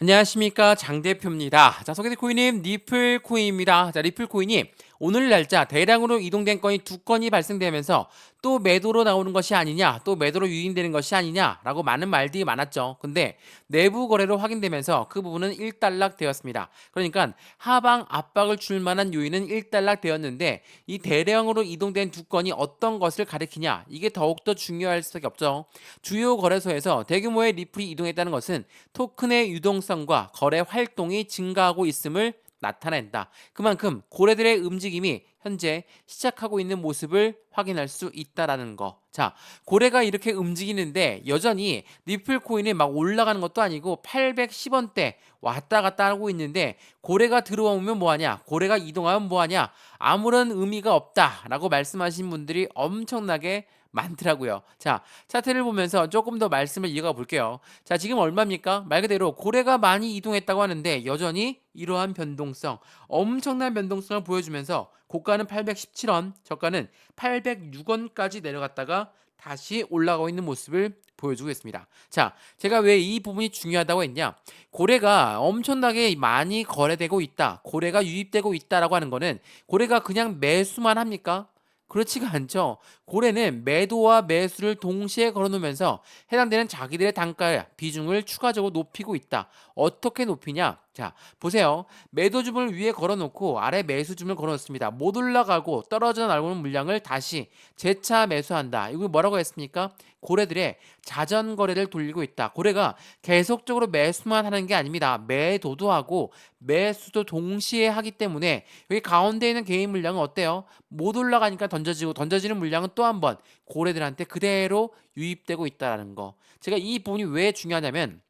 안녕하십니까, 장 대표입니다. 자, 소개된 코인은 리플코인입니다. 자, 리플코인이 오늘 날짜 대량으로 이동된 건이 두 건이 발생되면서 또 매도로 나오는 것이 아니냐, 또 매도로 유인되는 것이 아니냐라고 많은 말들이 많았죠. 근데 내부 거래로 확인되면서 그 부분은 일단락 되었습니다. 그러니까 하방 압박을 줄 만한 요인은 일단락 되었는데, 이 대량으로 이동된 두 건이 어떤 것을 가리키냐, 이게 더욱더 중요할 수밖에 없죠. 주요 거래소에서 대규모의 리플이 이동했다는 것은 토큰의 유동성과 거래 활동이 증가하고 있음을 나타낸다. 그만큼 고래들의 움직임이 현재 시작하고 있는 모습을 확인할 수 있다라는 거. 자, 고래가 이렇게 움직이는데 여전히 리플 코인이 막 올라가는 것도 아니고 810원대 왔다 갔다 하고 있는데, 고래가 들어오면 뭐하냐, 고래가 이동하면 뭐하냐, 아무런 의미가 없다라고 말씀하신 분들이 엄청나게 많더라고요. 자, 차트를 보면서 조금 더 말씀을 이어가 볼게요. 자, 지금 얼마입니까? 말 그대로 고래가 많이 이동했다고 하는데 여전히 이러한 변동성, 엄청난 변동성을 보여주면서 고가는 817원, 저가는 806원까지 내려갔다가 다시 올라가고 있는 모습을 보여주고 있습니다. 자, 제가 왜 이 부분이 중요하다고 했냐? 고래가 엄청나게 많이 거래되고 있다, 고래가 유입되고 있다라고 하는 거는 고래가 그냥 매수만 합니까? 그렇지가 않죠. 고래는 매도와 매수를 동시에 걸어놓으면서 해당되는 자기들의 단가 비중을 추가적으로 높이고 있다. 어떻게 높이냐? 자, 보세요. 매도 주문을 위에 걸어놓고 아래 매수 주문을 걸어놓습니다. 못 올라가고 떨어져 나오는 물량을 다시 재차 매수한다. 이걸 뭐라고 했습니까? 고래들의 자전 거래를 돌리고 있다. 고래가 계속적으로 매수만 하는 게 아닙니다. 매도도 하고 매수도 동시에 하기 때문에 여기 가운데 있는 개인 물량은 어때요? 못 올라가니까 던져지고, 던져지는 물량은 또 한 번 고래들한테 그대로 유입되고 있다는 거. 제가 이 부분이 왜 중요하냐면,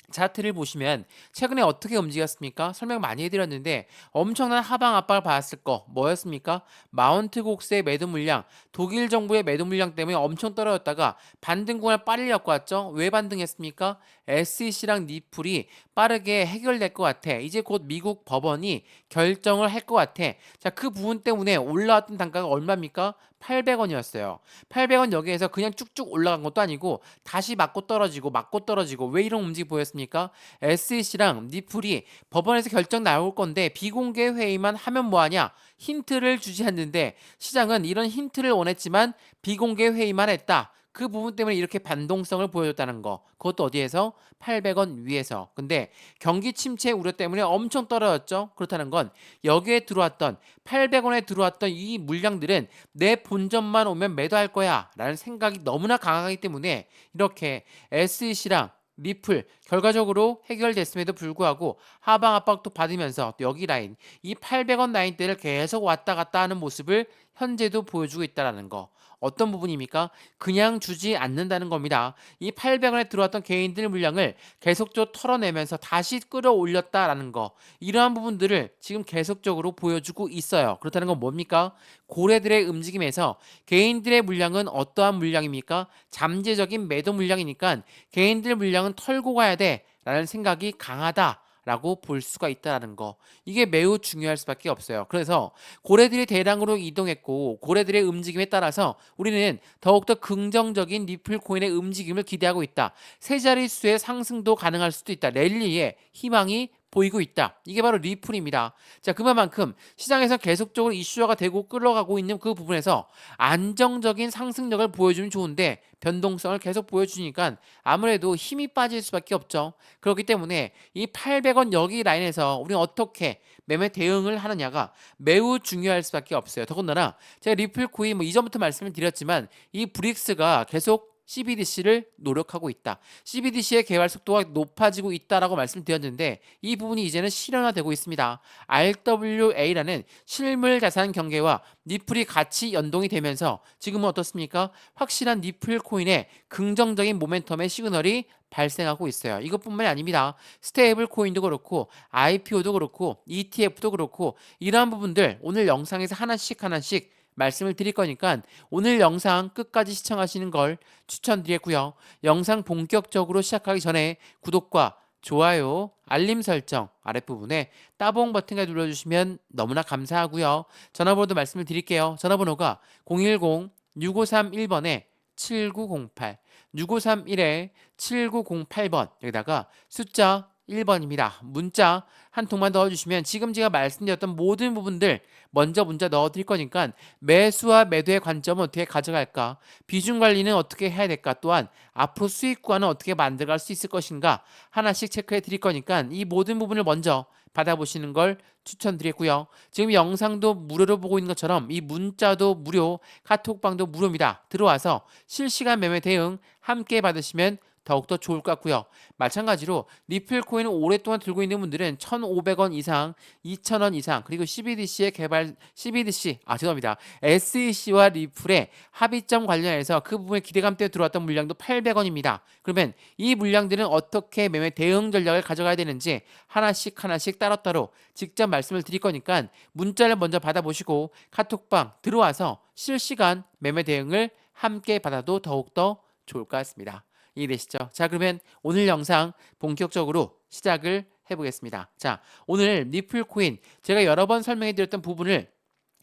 차트를 보시면 최근에 어떻게 움직였습니까? 설명 많이 해드렸는데 엄청난 하방 압박을 받았을 거 뭐였습니까? 마운트 곡스의 매도 물량, 독일 정부의 매도 물량 때문에 엄청 떨어졌다가 반등권을 빨리 엮고 왔죠. 왜 반등했습니까? SEC랑 니플이 빠르게 해결될 것 같아. 이제 곧 미국 법원이 결정을 할 것 같아. 자, 그 부분 때문에 올라왔던 단가가 얼마입니까? 800원이었어요. 800원 여기에서 그냥 쭉쭉 올라간 것도 아니고 다시 맞고 떨어지고 맞고 떨어지고. 왜 이런 움직임 보였습니까? SEC랑 니플이 법원에서 결정 나올 건데 비공개 회의만 하면 뭐하냐? 힌트를 주지 않는데, 시장은 이런 힌트를 원했지만 비공개 회의만 했다. 그 부분 때문에 이렇게 반동성을 보여줬다는 거. 그것도 어디에서? 800원 위에서. 근데 경기 침체 우려 때문에 엄청 떨어졌죠. 그렇다는 건 여기에 들어왔던 800원에 들어왔던 이 물량들은 내 본전만 오면 매도할 거야 라는 생각이 너무나 강하기 때문에 이렇게 SEC랑 리플 결과적으로 해결됐음에도 불구하고 하방 압박도 받으면서 여기 라인, 이 800원 라인대를 계속 왔다 갔다 하는 모습을 현재도 보여주고 있다는 거. 어떤 부분입니까? 그냥 주지 않는다는 겁니다. 이 800원에 들어왔던 개인들 물량을 계속적으로 털어내면서 다시 끌어올렸다라는 거. 이러한 부분들을 지금 계속적으로 보여주고 있어요. 그렇다는 건 뭡니까? 고래들의 움직임에서 개인들의 물량은 어떠한 물량입니까? 잠재적인 매도 물량이니까 개인들 물량은 털고 가야 돼 라는 생각이 강하다 라고 볼 수가 있다는 거. 이게 매우 중요할 수밖에 없어요. 그래서 고래들이 대량으로 이동했고 고래들의 움직임에 따라서 우리는 더욱더 긍정적인 리플 코인의 움직임을 기대하고 있다. 세 자릿수의 상승도 가능할 수도 있다. 랠리에 희망이 보이고 있다. 이게 바로 리플입니다. 자, 그만큼 시장에서 계속적으로 이슈화가 되고 끌어가고 있는 그 부분에서 안정적인 상승력을 보여주면 좋은데 변동성을 계속 보여주니까 아무래도 힘이 빠질 수밖에 없죠. 그렇기 때문에 이 800원 여기 라인에서 우리는 어떻게 매매 대응을 하느냐가 매우 중요할 수밖에 없어요. 더군다나 제가 리플 코인 뭐 이전부터 말씀을 드렸지만 이 브릭스가 계속 CBDC를 노력하고 있다. CBDC의 개발 속도가 높아지고 있다라고 말씀드렸는데 이 부분이 이제는 실현화되고 있습니다. RWA라는 실물 자산 경계와 니플이 같이 연동이 되면서 지금은 어떻습니까? 확실한 니플 코인의 긍정적인 모멘텀의 시그널이 발생하고 있어요. 이것뿐만이 아닙니다. 스테이블 코인도 그렇고 IPO도 그렇고 ETF도 그렇고 이러한 부분들 오늘 영상에서 하나씩 하나씩 말씀을 드릴 거니까 오늘 영상 끝까지 시청하시는 걸 추천드리고요. 영상 본격적으로 시작하기 전에 구독과 좋아요, 알림 설정 아랫부분에 따봉 버튼을 눌러주시면 너무나 감사하고요. 전화번호도 말씀을 드릴게요. 전화번호가 010-6531번에 7908, 6531에 7908번, 여기다가 숫자 1번입니다. 문자 한 통만 넣어주시면 지금 제가 말씀드렸던 모든 부분들 먼저 문자 넣어드릴 거니까 매수와 매도의 관점은 어떻게 가져갈까? 비중 관리는 어떻게 해야 될까? 또한 앞으로 수익 구간은 어떻게 만들어갈 수 있을 것인가? 하나씩 체크해 드릴 거니까 이 모든 부분을 먼저 받아보시는 걸 추천드리고요. 지금 영상도 무료로 보고 있는 것처럼 이 문자도 무료, 카톡방도 무료입니다. 들어와서 실시간 매매 대응 함께 받으시면 더욱더 좋을 것 같고요. 마찬가지로 리플 코인을 오랫동안 들고 있는 분들은 1,500원 이상, 2,000원 이상, 그리고 CBDC의 개발, 죄송합니다. SEC와 리플의 합의점 관련해서 그 부분에 기대감 때문에 들어왔던 물량도 800원입니다. 그러면 이 물량들은 어떻게 매매 대응 전략을 가져가야 되는지 하나씩 따로따로 직접 말씀을 드릴 거니까 문자를 먼저 받아보시고 카톡방 들어와서 실시간 매매 대응을 함께 받아도 더욱더 좋을 것 같습니다. 이해되시죠? 자, 그러면 오늘 영상 본격적으로 시작을 해보겠습니다. 자, 오늘 리플 코인 제가 여러 번 설명해 드렸던 부분을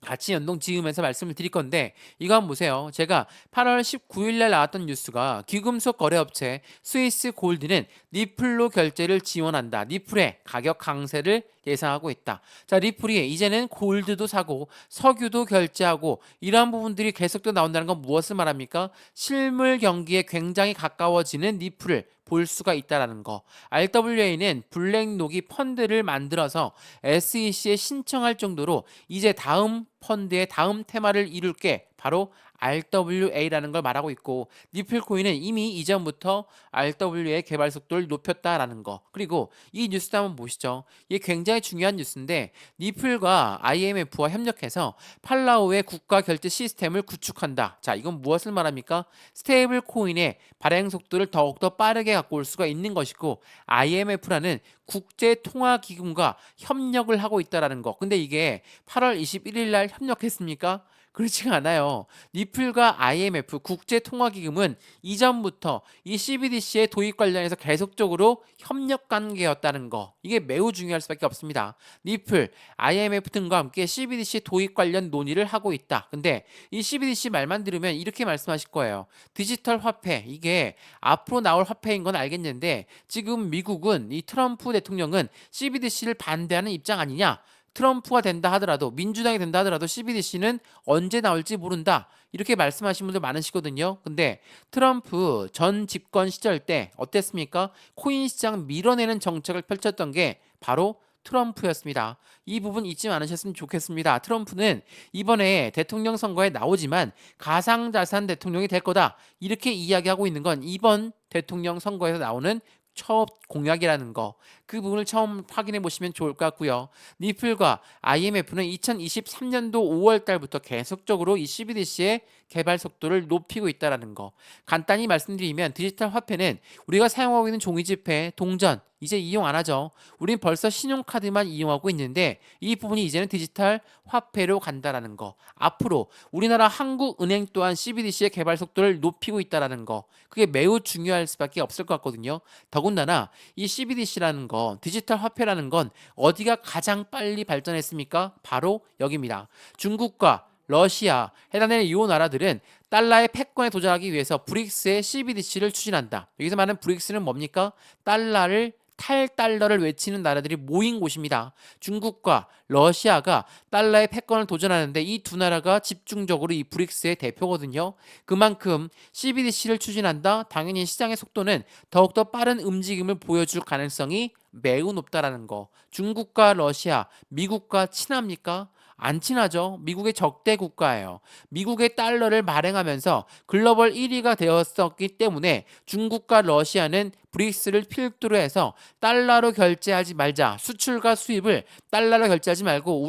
같이 연동 지으면서 말씀을 드릴 건데 이거 한번 보세요. 제가 8월 19일 날 나왔던 뉴스가 귀금속 거래업체 스위스 골드는 리플로 결제를 지원한다. 리플의 가격 강세를 예상하고 있다. 자, 리플이 이제는 골드도 사고 석유도 결제하고 이러한 부분들이 계속도 나온다는 건 무엇을 말합니까? 실물 경기에 굉장히 가까워지는 리플을 볼 수가 있다라는 거. RWA는 블랙록이 펀드를 만들어서 SEC에 신청할 정도로 이제 다음 펀드의 다음 테마를 이룰 게 바로 RWA라는 걸 말하고 있고 리플코인은 이미 이전부터 RWA 개발 속도를 높였다라는 거. 그리고 이 뉴스도 한번 보시죠. 이게 굉장히 중요한 뉴스인데 리플과 IMF와 협력해서 팔라우의 국가 결제 시스템을 구축한다. 자, 이건 무엇을 말합니까? 스테이블 코인의 발행 속도를 더욱더 빠르게 갖고 올 수가 있는 것이고 IMF라는 국제통화기금과 협력을 하고 있다라는 거. 근데 이게 8월 21일 날 협력했습니까? 그렇지가 않아요. 리플과 IMF 국제통화기금은 이전부터 이 CBDC의 도입 관련해서 계속적으로 협력 관계였다는 거. 이게 매우 중요할 수밖에 없습니다. 리플, IMF 등과 함께 CBDC 도입 관련 논의를 하고 있다. 근데 이 CBDC 말만 들으면 이렇게 말씀하실 거예요. 디지털 화폐, 이게 앞으로 나올 화폐인 건 알겠는데 지금 미국은 이 트럼프 대통령은 CBDC를 반대하는 입장 아니냐? 트럼프가 된다 하더라도 민주당이 된다 하더라도 CBDC는 언제 나올지 모른다. 이렇게 말씀하시는 분들 많으시거든요. 근데 트럼프 전 집권 시절 때 어땠습니까? 코인 시장 밀어내는 정책을 펼쳤던 게 바로 트럼프였습니다. 이 부분 잊지 않으셨으면 좋겠습니다. 트럼프는 이번에 대통령 선거에 나오지만 가상자산 대통령이 될 거다. 이렇게 이야기하고 있는 건 이번 대통령 선거에서 나오는 첫 공약이라는 거. 그 부분을 처음 확인해 보시면 좋을 것 같고요. 리플과 IMF는 2023년도 5월 달부터 계속적으로 이 CBDC의 개발 속도를 높이고 있다는 거. 간단히 말씀드리면 디지털 화폐는 우리가 사용하고 있는 종이지폐, 동전 이제 이용 안 하죠. 우린 벌써 신용카드만 이용하고 있는데 이 부분이 이제는 디지털 화폐로 간다라는 거. 앞으로 우리나라 한국은행 또한 CBDC의 개발 속도를 높이고 있다라는 거. 그게 매우 중요할 수밖에 없을 것 같거든요. 더군다나 이 CBDC라는 거, 디지털 화폐라는 건 어디가 가장 빨리 발전했습니까? 바로 여기입니다. 중국과 러시아, 해당되는 이 나라들은 달러의 패권에 도전하기 위해서 브릭스의 CBDC를 추진한다. 여기서 말하는 브릭스는 뭡니까? 탈달러를 외치는 나라들이 모인 곳입니다. 중국과 러시아가 달러의 패권을 도전하는데 이 두 나라가 집중적으로 이 브릭스의 대표거든요. 그만큼 CBDC를 추진한다. 당연히 시장의 속도는 더욱더 빠른 움직임을 보여줄 가능성이 매우 높다라는 거. 중국과 러시아, 미국과 친합니까? 안 친하죠. 미국의 적대 국가예요. 미국의 달러를 발행하면서 글로벌 1위가 되었었기 때문에 중국과 러시아는 브릭스를 필두로 해서 달러로 결제하지 말자. 수출과 수입을 달러로 결제하지 말고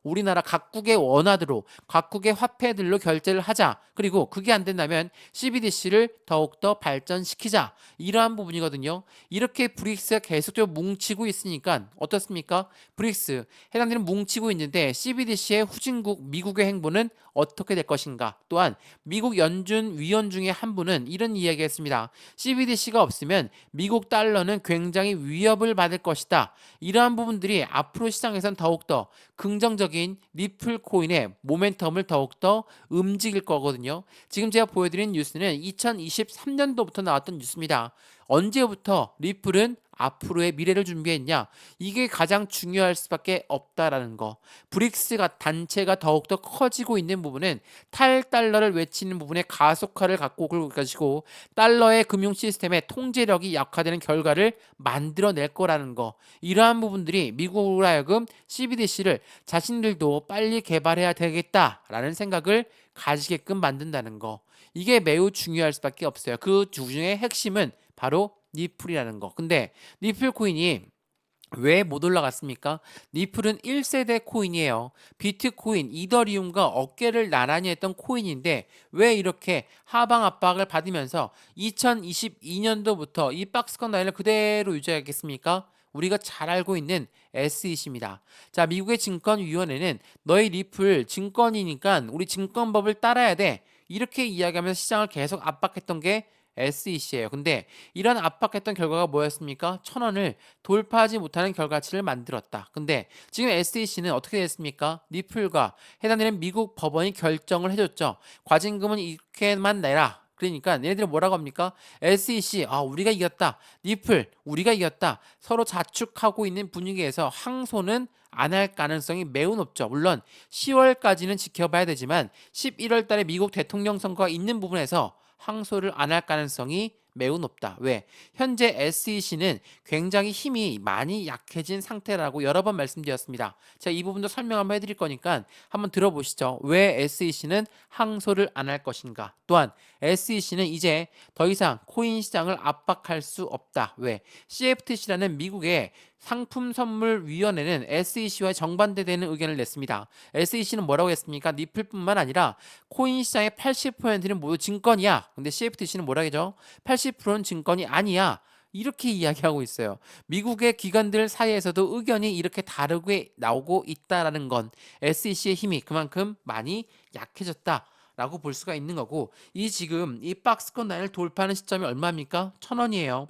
우리나라 각국의 원화대로 각국의 화폐들로 결제를 하자. 그리고 그게 안 된다면 CBDC를 더욱더 발전시키자. 이러한 부분이거든요. 이렇게 브릭스가 계속적으로 뭉치고 있으니까 어떻습니까? 브릭스 해당되는 뭉치고 있는데 CBDC의 후진국 미국의 행보는 어떻게 될 것인가? 또한 미국 연준 위원 중에 한 분은 이런 이야기했습니다. CBDC가 없으면 미국 달러는 굉장히 위협을 받을 것이다. 이러한 부분들이 앞으로 시장에선 더욱더 긍정적인 리플 코인의 모멘텀을 더욱더 움직일 거거든요. 지금 제가 보여드린 뉴스는 2023년도부터 나왔던 뉴스입니다. 언제부터 리플은 앞으로의 미래를 준비했냐? 이게 가장 중요할 수밖에 없다라는 거. 브릭스가 단체가 더욱더 커지고 있는 부분은 탈달러를 외치는 부분에 가속화를 갖고 올 것이고 달러의 금융 시스템의 통제력이 약화되는 결과를 만들어낼 거라는 거. 이러한 부분들이 미국으로 하여금 CBDC를 자신들도 빨리 개발해야 되겠다라는 생각을 가지게끔 만든다는 거. 이게 매우 중요할 수밖에 없어요. 그 중에 핵심은 바로 니플이라는 거. 근데 니플 코인이 왜 못 올라갔습니까? 니플은 1세대 코인이에요. 비트코인, 이더리움과 어깨를 나란히 했던 코인인데 왜 이렇게 하방 압박을 받으면서 2022년도부터 이 박스권 라인을 그대로 유지하겠습니까? 우리가 잘 알고 있는 SEC입니다. 자, 미국의 증권위원회는 너희 리플 증권이니까 우리 증권법을 따라야 돼. 이렇게 이야기하면서 시장을 계속 압박했던 게 SEC예요. 근데 이런 압박했던 결과가 뭐였습니까? 1,000원을 돌파하지 못하는 결과치를 만들었다. 근데 지금 SEC는 어떻게 됐습니까? 리플과 해당되는 미국 법원이 결정을 해줬죠. 과징금은 이렇게만 내라. 그러니까 얘네들은 뭐라고 합니까? SEC 우리가 이겼다. 리플 우리가 이겼다. 서로 자축하고 있는 분위기에서 항소는 안 할 가능성이 매우 높죠. 물론 10월까지는 지켜봐야 되지만 11월 달에 미국 대통령 선거가 있는 부분에서 항소를 안 할 가능성이 매우 높다. 왜? 현재 SEC는 굉장히 힘이 많이 약해진 상태라고 여러 번 말씀드렸습니다. 제가 이 부분도 설명 한번 해드릴 거니까 한번 들어보시죠. 왜 SEC는 항소를 안 할 것인가? 또한 SEC는 이제 더 이상 코인 시장을 압박할 수 없다. 왜? CFTC라는 미국의 상품선물위원회는 SEC와 정반대되는 의견을 냈습니다. SEC는 뭐라고 했습니까? 니플뿐만 아니라 코인 시장의 80%는 모두 증권이야. 근데 CFTC는 뭐라 하죠? 80%는 증권이 아니야. 이렇게 이야기하고 있어요. 미국의 기관들 사이에서도 의견이 이렇게 다르게 나오고 있다라는 건 SEC의 힘이 그만큼 많이 약해졌다. 라고 볼 수가 있는 거고 지금 이 박스권 라인을 돌파하는 시점이 얼마입니까? 1,000원이에요.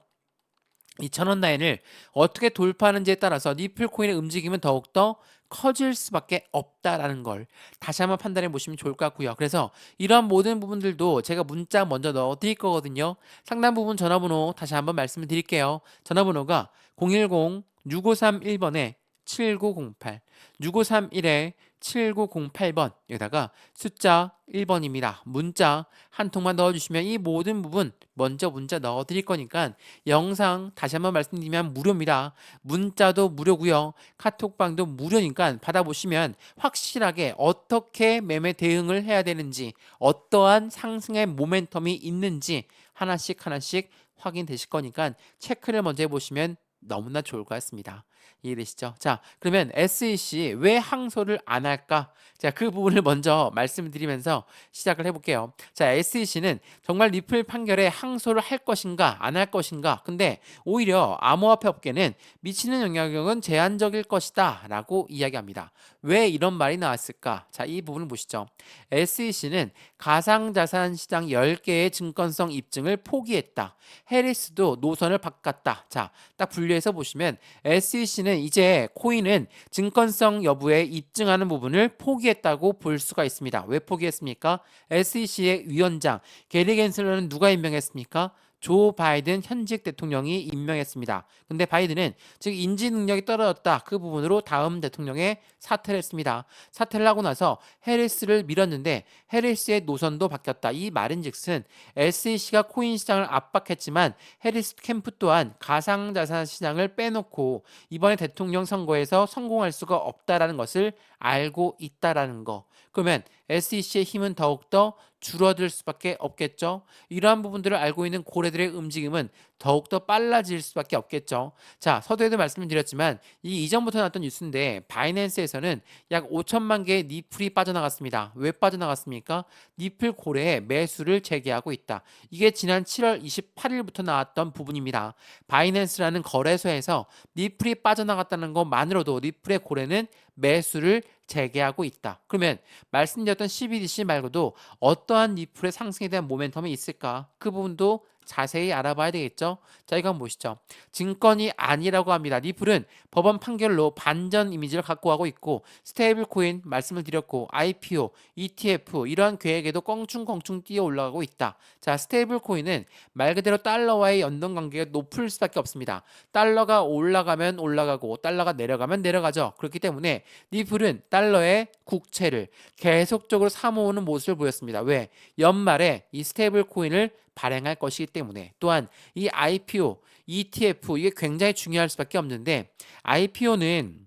이 1,000원 라인을 어떻게 돌파하는지에 따라서 니플 코인의 움직임은 더욱더 커질 수밖에 없다라는 걸 다시 한번 판단해 보시면 좋을 것 같고요. 그래서 이러한 모든 부분들도 제가 문자 먼저 넣어 드릴 거거든요. 상당 부분 전화번호 다시 한번 말씀을 드릴게요. 전화번호가 010-6531번에 7908 6531에 7908번 여기다가 숫자 1번입니다. 문자 한 통만 넣어주시면 이 모든 부분 먼저 문자 넣어드릴 거니까 영상 다시 한번 말씀드리면 무료입니다. 문자도 무료고요. 카톡방도 무료니까 받아보시면 확실하게 어떻게 매매 대응을 해야 되는지 어떠한 상승의 모멘텀이 있는지 하나씩 하나씩 확인되실 거니까 체크를 먼저 해보시면 너무나 좋을 것 같습니다. 이해되시죠? 자, 그러면 SEC 왜 항소를 안 할까? 자, 그 부분을 먼저 말씀드리면서 시작을 해볼게요. 자, SEC는 정말 리플 판결에 항소를 할 것인가 안 할 것인가? 근데 오히려 암호화폐 업계는 미치는 영향력은 제한적일 것이다 라고 이야기합니다. 왜 이런 말이 나왔을까? 자, 이 부분을 보시죠. SEC는 가상자산 시장 10개의 증권성 입증을 포기했다. 해리스도 노선을 바꿨다. 자, 딱 분류해서 보시면 SEC는 이제 코인은 증권성 여부에 입증하는 부분을 포기했다고 볼 수가 있습니다. 왜 포기했습니까? SEC의 위원장 게리 겐슬러는 누가 임명했습니까? 조 바이든 현직 대통령이 임명했습니다. 근데 바이든은 즉 인지 능력이 떨어졌다. 그 부분으로 다음 대통령에 사퇴를 했습니다. 사퇴를 하고 나서 해리스를 밀었는데 해리스의 노선도 바뀌었다. 이 말인즉슨 SEC가 코인 시장을 압박했지만 해리스 캠프 또한 가상자산 시장을 빼놓고 이번에 대통령 선거에서 성공할 수가 없다라는 것을 알고 있다라는 거. 그러면 SEC의 힘은 더욱더 줄어들 수밖에 없겠죠. 이러한 부분들을 알고 있는 고래들의 움직임은 더욱더 빨라질 수밖에 없겠죠. 자, 서두에도 말씀을 드렸지만 이전부터 나왔던 뉴스인데 바이낸스에서는 약 5천만 개의 니플이 빠져나갔습니다. 왜 빠져나갔습니까? 니플 고래에 매수를 재개하고 있다. 이게 지난 7월 28일부터 나왔던 부분입니다. 바이낸스라는 거래소에서 니플이 빠져나갔다는 것만으로도 니플의 고래는 매수를 재개하고 있다. 그러면 말씀드렸던 CBDC 말고도 어떠한 니플의 상승에 대한 모멘텀이 있을까? 그 부분도 자세히 알아봐야 되겠죠. 자, 이거 한번 보시죠. 증권이 아니라고 합니다. 리플은 법원 판결로 반전 이미지를 갖고 가고 있고 스테이블 코인 말씀을 드렸고 IPO, ETF 이러한 계획에도 껑충껑충 뛰어 올라가고 있다. 자, 스테이블 코인은 말 그대로 달러와의 연동 관계가 높을 수밖에 없습니다. 달러가 올라가면 올라가고 달러가 내려가면 내려가죠. 그렇기 때문에 리플은 달러의 국채를 계속적으로 사모으는 모습을 보였습니다. 왜? 연말에 이 스테이블 코인을 발행할 것이기 때문에. 또한 이 IPO, ETF 이게 굉장히 중요할 수밖에 없는데 IPO는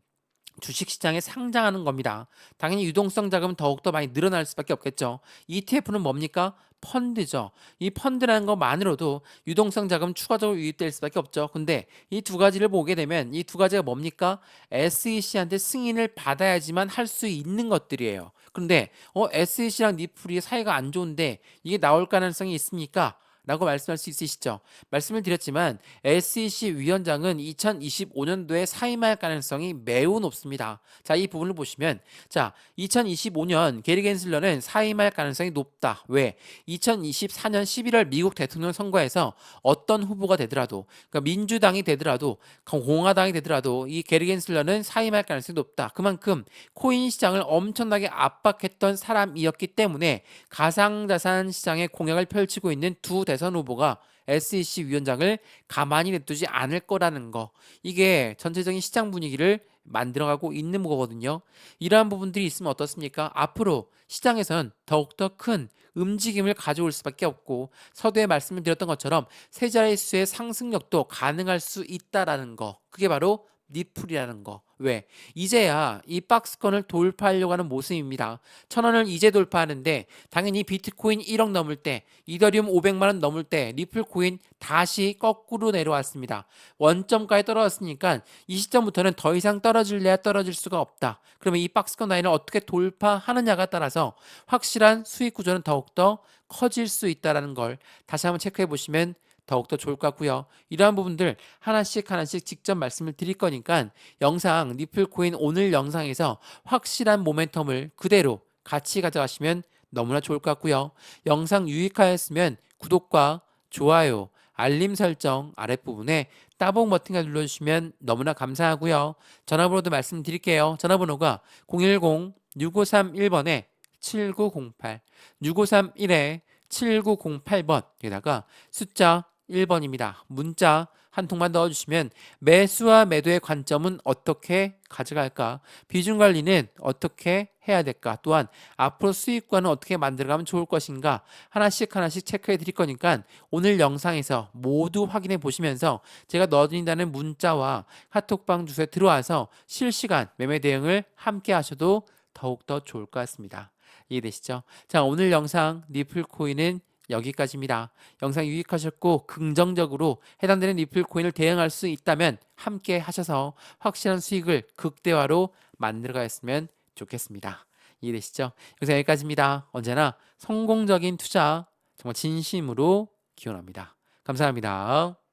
주식시장에 상장하는 겁니다. 당연히 유동성 자금은 더욱더 많이 늘어날 수밖에 없겠죠. ETF는 뭡니까? 펀드죠. 이 펀드라는 것만으로도 유동성 자금 추가적으로 유입될 수밖에 없죠. 근데 이 두 가지를 보게 되면 이 두 가지가 뭡니까? SEC한테 승인을 받아야지만 할 수 있는 것들이에요. 그런데 SEC랑 니플이 사이가 안 좋은데 이게 나올 가능성이 있습니까? 라고 말씀할 수 있으시죠. 말씀을 드렸지만 SEC 위원장은 2025년도에 사임할 가능성이 매우 높습니다. 자, 이 부분을 보시면 자, 2025년 게리 겐슬러는 사임할 가능성이 높다. 왜? 2024년 11월 미국 대통령 선거에서 어떤 후보가 되더라도 그러니까 민주당이 되더라도 공화당이 되더라도 이 게리 겐슬러는 사임할 가능성이 높다. 그만큼 코인 시장을 엄청나게 압박했던 사람이었기 때문에 가상자산 시장에 공약을 펼치고 있는 두 대선 후보가 SEC 위원장을 가만히 냅두지 않을 거라는 거. 이게 전체적인 시장 분위기를 만들어가고 있는 거거든요. 이러한 부분들이 있으면 어떻습니까? 앞으로 시장에선 더욱더 큰 움직임을 가져올 수밖에 없고 서두에 말씀을 드렸던 것처럼 세 자릿수의 상승력도 가능할 수 있다라는 거. 그게 바로 니플이라는 거. 왜? 이제야 이 박스권을 돌파하려고 하는 모습입니다. 1,000원을 이제 돌파하는데 당연히 비트코인 1억 넘을 때, 이더리움 500만 원 넘을 때 리플 코인 다시 거꾸로 내려왔습니다. 원점까지 떨어졌으니까 이 시점부터는 더 이상 떨어질래야 떨어질 수가 없다. 그러면 이 박스권 라인을 어떻게 돌파하느냐가 따라서 확실한 수익 구조는 더욱더 커질 수 있다는 걸 다시 한번 체크해 보시면 더욱더 좋을 것 같고요. 이러한 부분들 하나씩 하나씩 직접 말씀을 드릴 거니까 영상 리플 코인 오늘 영상에서 확실한 모멘텀을 그대로 같이 가져가시면 너무나 좋을 것 같고요. 영상 유익하였으면 구독과 좋아요, 알림 설정 아랫부분에 따봉 버튼을 눌러주시면 너무나 감사하고요. 전화번호도 말씀드릴게요. 전화번호가 010-6531번에 7908, 6531에 7908번 여기다가 숫자 1번입니다. 문자 한 통만 넣어주시면 매수와 매도의 관점은 어떻게 가져갈까? 비중 관리는 어떻게 해야 될까? 또한 앞으로 수익관은 어떻게 만들어가면 좋을 것인가? 하나씩 하나씩 체크해 드릴 거니까 오늘 영상에서 모두 확인해 보시면서 제가 넣어드린다는 문자와 카톡방 주소에 들어와서 실시간 매매 대응을 함께 하셔도 더욱더 좋을 것 같습니다. 이해되시죠? 자, 오늘 영상 리플 코인은 여기까지입니다. 영상 유익하셨고 긍정적으로 해당되는 리플 코인을 대응할 수 있다면 함께 하셔서 확실한 수익을 극대화로 만들어 가셨으면 좋겠습니다. 이해되시죠? 영상 여기까지입니다. 언제나 성공적인 투자 정말 진심으로 기원합니다. 감사합니다.